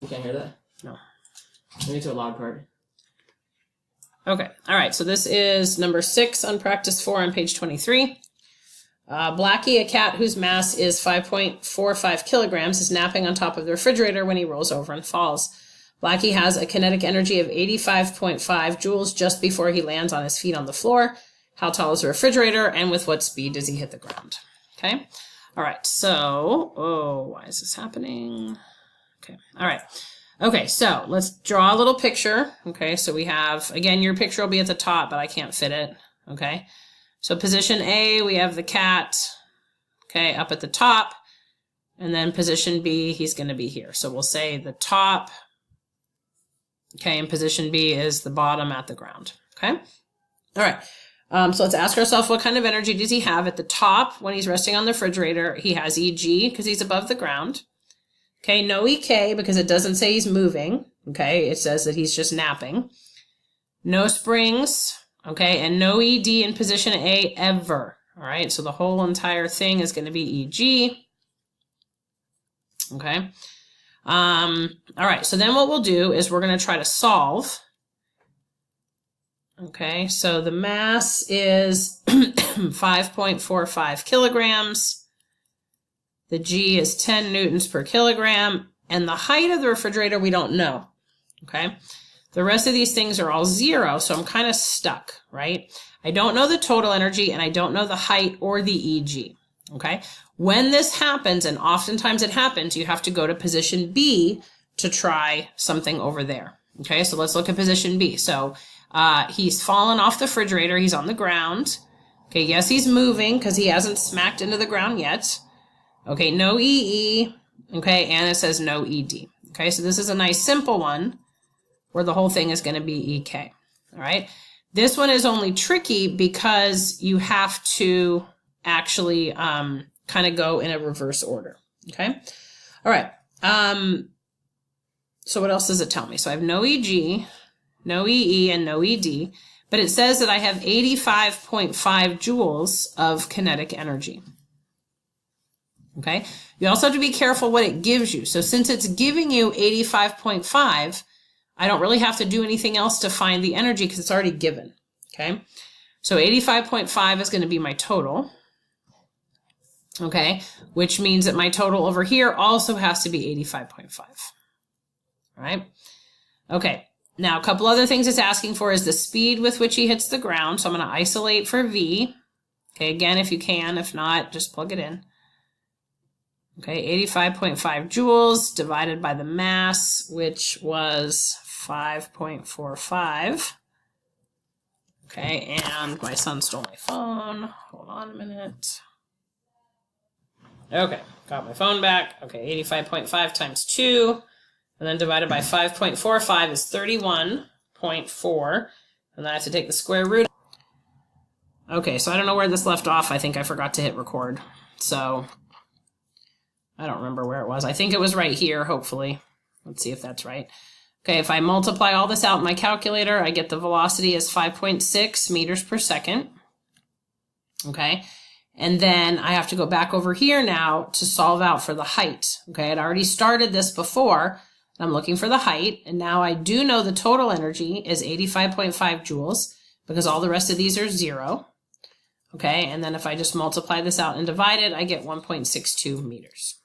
You can't hear that? No. Maybe to a loud part. Okay. All right. So this is number 6 on practice 4 on page 23. Blackie, a cat whose mass is 5.45 kilograms, is napping on top of the refrigerator when he rolls over and falls. Blackie has a kinetic energy of 85.5 joules just before he lands on his feet on the floor. How tall is the refrigerator, and with what speed does he hit the ground? Okay. All right. So, why is this happening? Okay. All right. Okay. So let's draw a little picture. Okay. So we have, again, your picture will be at the top, but I can't fit it. Okay. So position A, we have the cat, okay, up at the top. And then position B, he's going to be here. So we'll say the top. Okay, and position B is the bottom at the ground. Okay. All right. So let's ask ourselves, what kind of energy does he have at the top when he's resting on the refrigerator? He has EG because he's above the ground. Okay, no EK because it doesn't say he's moving. Okay, it says that he's just napping. No springs. Okay, and no ED in position A ever. All right, so the whole entire thing is going to be EG. Okay. All right, so then what we'll do is we're going to try to solve. Okay, so the mass is 5.45 kilograms. The G is 10 newtons per kilogram. And the height of the refrigerator, we don't know. Okay, the rest of these things are all 0, so I'm kind of stuck, right? I don't know the total energy, and I don't know the height or the EG. Okay, when this happens, and oftentimes it happens, you have to go to position B to try something over there. Okay, so let's look at position B. So he's fallen off the refrigerator. He's on the ground. Okay, yes, he's moving because he hasn't smacked into the ground yet. Okay, no EE. Okay, and it says no ED. Okay, so this is a nice simple one where the whole thing is going to be EK. All right, this one is only tricky because you have to actually kind of go in a reverse order. Okay. All right. So what else does it tell me? So I have no EG, no EE, and no ED, but it says that I have 85.5 joules of kinetic energy. Okay. You also have to be careful what it gives you. So since it's giving you 85.5, I don't really have to do anything else to find the energy because it's already given. Okay. So 85.5 is going to be my total. Okay, which means that my total over here also has to be 85.5. All right. Okay, now a couple other things it's asking for is the speed with which he hits the ground. So I'm going to isolate for V. Okay, again, if you can. If not, just plug it in. Okay, 85.5 joules divided by the mass, which was 5.45. Okay, and my son stole my phone. Hold on a minute. Okay, got my phone back. Okay, 85.5 times 2, and then divided by 5.45 is 31.4, and then I have to take the square root. Okay, so I don't know where this left off. I think I forgot to hit record, so I don't remember where it was. I think it was right here, hopefully. Let's see if that's right. Okay, if I multiply all this out in my calculator, I get the velocity as 5.6 meters per second. Okay. And then I have to go back over here now to solve out for the height. Okay, I'd already started this before. I'm looking for the height, and now I do know the total energy is 85.5 joules because all the rest of these are 0. Okay, and then if I just multiply this out and divide it, I get 1.62 meters.